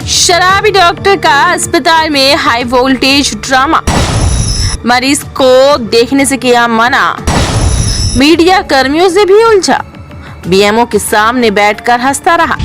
शराबी डॉक्टर का अस्पताल में हाई वोल्टेज ड्रामा, मरीज को देखने से किया मना, मीडिया कर्मियों से भी उलझा, बीएमओ के सामने बैठकर हंसता रहा।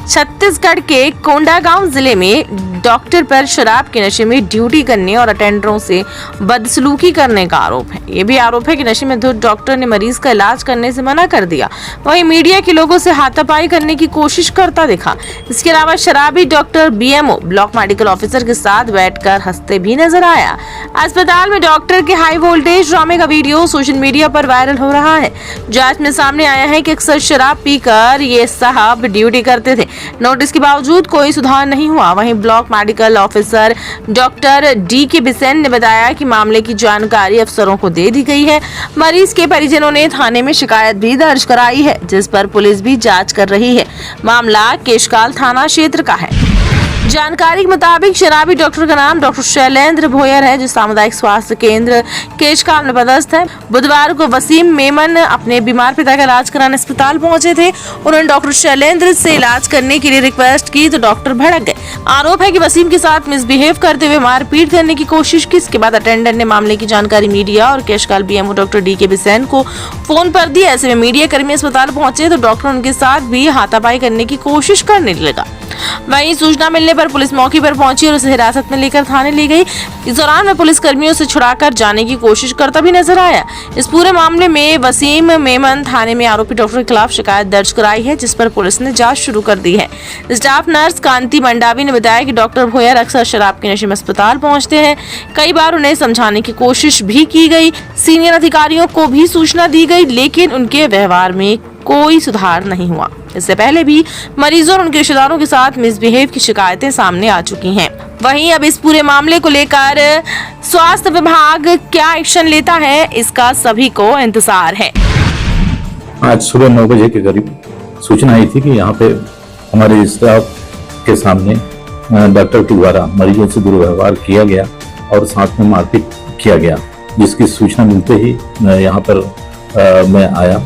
छत्तीसगढ़ के कोंडागांव जिले में डॉक्टर पर शराब के नशे में ड्यूटी करने और अटेंडरों से बदसलूकी करने का आरोप है। ये भी आरोप है कि नशे में धुत डॉक्टर ने मरीज का इलाज करने से मना कर दिया। वहीं मीडिया के लोगों से हाथापाई करने की कोशिश करता दिखा। इसके अलावा शराबी doctor BMO block medical officer के साथ बैठकर हंसते भी नजर आया। अस्पताल में डॉक्टर के हाई वोल्टेज ड्रामे का वीडियो सोशल मीडिया पर वायरल हो रहा है। जांच में सामने आया है कि अक्सर शराब पीकर ये साहब ड्यूटी करते थे। नोटिस के बावजूद कोई सुधार नहीं हुआ। वहीं block medical officer doctor D के बिसेन ने बताया कि मामले की जानकारी अफसरों को दे दी गई है। मरीज के परिजनों ने थाने में शिकायत भी दर्ज कराई है, जिस पर पुलिस भी जांच कर रही है। मामला केशकाल थाना क्षेत्र का है। जानकारी के मुताबिक शराबी डॉक्टर का नाम डॉक्टर शैलेंद्र भोयर है, जो सामुदायिक स्वास्थ्य केंद्र केशकाल में पदस्थ है। बुधवार को वसीम मेमन अपने बीमार पिता का इलाज कराने अस्पताल पहुंचे थे। उन्होंने डॉक्टर शैलेंद्र से इलाज करने के लिए रिक्वेस्ट की तो डॉक्टर भड़क गए। आरोप है कि वसीम के साथ मिसबिहेव करते हुए मारपीट करने की कोशिश की। इसके बाद अटेंडेंट ने मामले की जानकारी मीडिया और केशकाल बीएमओ डॉक्टर डी के बिसेन को फोन पर दी। ऐसे में मीडिया कर्मी अस्पताल पहुंचे तो डॉक्टर उनके साथ भी हाथापाई करने की कोशिश करने लगा। वहीं सूचना मिलने पर पुलिस मौके पर पहुंची और उसे हिरासत में लेकर थाने ले गई। इस दौरान वह पुलिस कर्मियों से छुड़ाकर जाने की कोशिश करता भी नजर आया। इस पूरे मामले में वसीम मेमन थाने में आरोपी डॉक्टर के खिलाफ शिकायत दर्ज कराई है, जिस पर पुलिस ने जांच शुरू कर दी है। स्टाफ नर्स कांति मंडावी ने बताया कि डॉक्टर भोयर अक्सर शराब के नशे में अस्पताल पहुंचते हैं। कई बार उन्हें समझाने की कोशिश भी की गई, सीनियर अधिकारियों को भी सूचना दी गई, लेकिन उनके व्यवहार में कोई सुधार नहीं हुआ। इससे पहले भी मरीजों और उनके रिश्तेदारों के साथ मिसबिहेव की शिकायतें सामने आ चुकी हैं। वहीं अब इस पूरे मामले को लेकर स्वास्थ्य विभाग क्या एक्शन लेता है, इसका सभी को इंतजार है। आज सुबह 9 बजे के करीब सूचना आई थी कि यहाँ पे हमारे स्टाफ के सामने डॉक्टर के द्वारा मरीजों से दुर्व्यवहार किया गया और साथ में मारपीट किया गया। जिसकी सूचना मिलते ही यहाँ पर मैं आया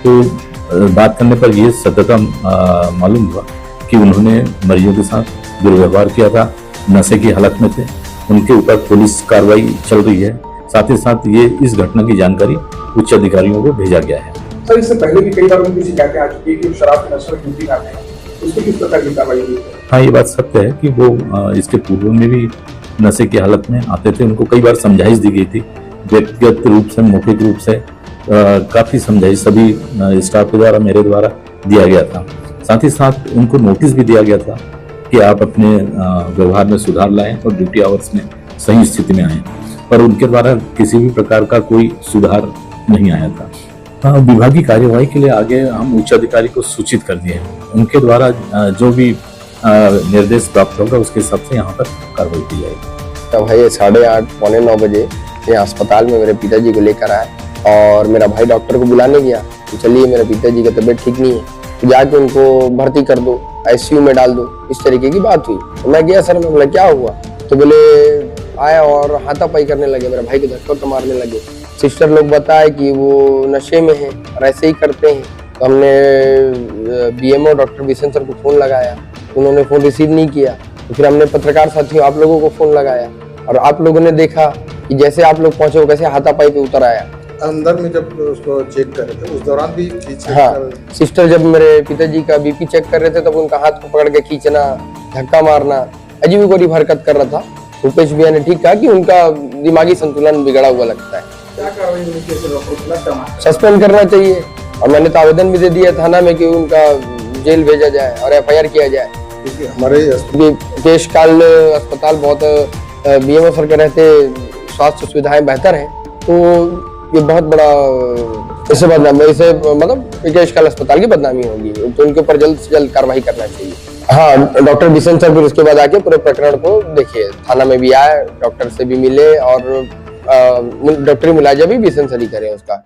तो बात करने पर यह सत्यता मालूम हुआ कि उन्होंने मरीजों के साथ दुर्व्यवहार किया था, नशे की हालत में थे। उनके ऊपर पुलिस कार्रवाई चल रही है। साथ ही साथ ये इस घटना की जानकारी उच्च अधिकारियों को भेजा गया है। सर, इससे पहले भी कई बार उनकी शिकायतें आ चुकी है कि शराब के नशे में ड्यूटी करते हैं, उसमें किस प्रकार की कार्रवाई हुई है? हाँ, ये बात सत्य है कि वो इसके पूर्व में भी नशे की हालत में आते थे। उनको कई बार समझाइश दी गई थी, व्यक्तिगत रूप से, मौखिक रूप से काफी समझाइश सभी स्टाफ के द्वारा, मेरे द्वारा दिया गया था। साथ ही साथ उनको नोटिस भी दिया गया था कि आप अपने व्यवहार में सुधार लाएं और ड्यूटी आवर्स में सही स्थिति में आएं, पर उनके द्वारा किसी भी प्रकार का कोई सुधार नहीं आया था। विभागीय कार्यवाही के लिए आगे हम उच्च अधिकारी को सूचित कर दिए हैं। उनके द्वारा जो भी निर्देश प्राप्त होगा उसके हिसाब से यहाँ पर कार्रवाई की जाएगी। तब भाई 8:30 पौने 9 बजे यहाँ अस्पताल में मेरे पिताजी को लेकर आए और मेरा भाई डॉक्टर को बुलाने गया तो चलिए मेरे पिताजी का तबीयत ठीक नहीं है, तो जाके उनको भर्ती कर दो, आईसीयू में डाल दो, इस तरीके की बात हुई। तो मैं गया, सर मैं बोला क्या हुआ, तो बोले आया और हाथापाई करने लगे, मेरे भाई को धक्का मारने लगे। सिस्टर लोग बताए कि वो नशे में है और ऐसे ही करते हैं। तो हमने बीएमओ डॉक्टर बिसेन सर को फोन लगाया, उन्होंने फोन रिसीव नहीं किया। तो फिर हमने पत्रकार साथियों आप लोगों को फोन लगाया और आप लोगों ने देखा कि जैसे आप लोग पहुंचे वो कैसे हाथापाई पे उतर आया। अंदर में जब उसको चेक कर रहे थे उस दौरान भी हाँ, सिस्टर जब मेरे पिताजी का बीपी चेक कर रहे थे तब उनका हाथ को पकड़ के खींचना, धक्का मारना, अजीब गरीब हरकत कर रहा था। भूपेश भैया ने ठीक कहा कि उनका दिमागी संतुलन बिगड़ा हुआ लगता है, क्या कार्रवाई होनी चाहिए? सस्पेंड करना चाहिए। और मैंने तो आवेदन भी दे दिया थाना में कि उनका जेल भेजा जाए और एफआईआर किया जाए। हमारे केशकाल अस्पताल बहुत बीएमओ सर के रहते स्वास्थ्य सुविधाएं बेहतर हैं, तो ये बहुत बड़ा इसे बदनामी, इसे मतलब केशकाल अस्पताल की बदनामी होगी, तो उनके ऊपर जल्द से जल्द कार्रवाई करना चाहिए। हाँ, डॉक्टर बिसेन सर फिर उसके बाद आके पूरे प्रकरण को देखिए, थाना में भी आए, डॉक्टर से भी मिले और डॉक्टरी मुलाजा भी बिसेन सर ही करे उसका।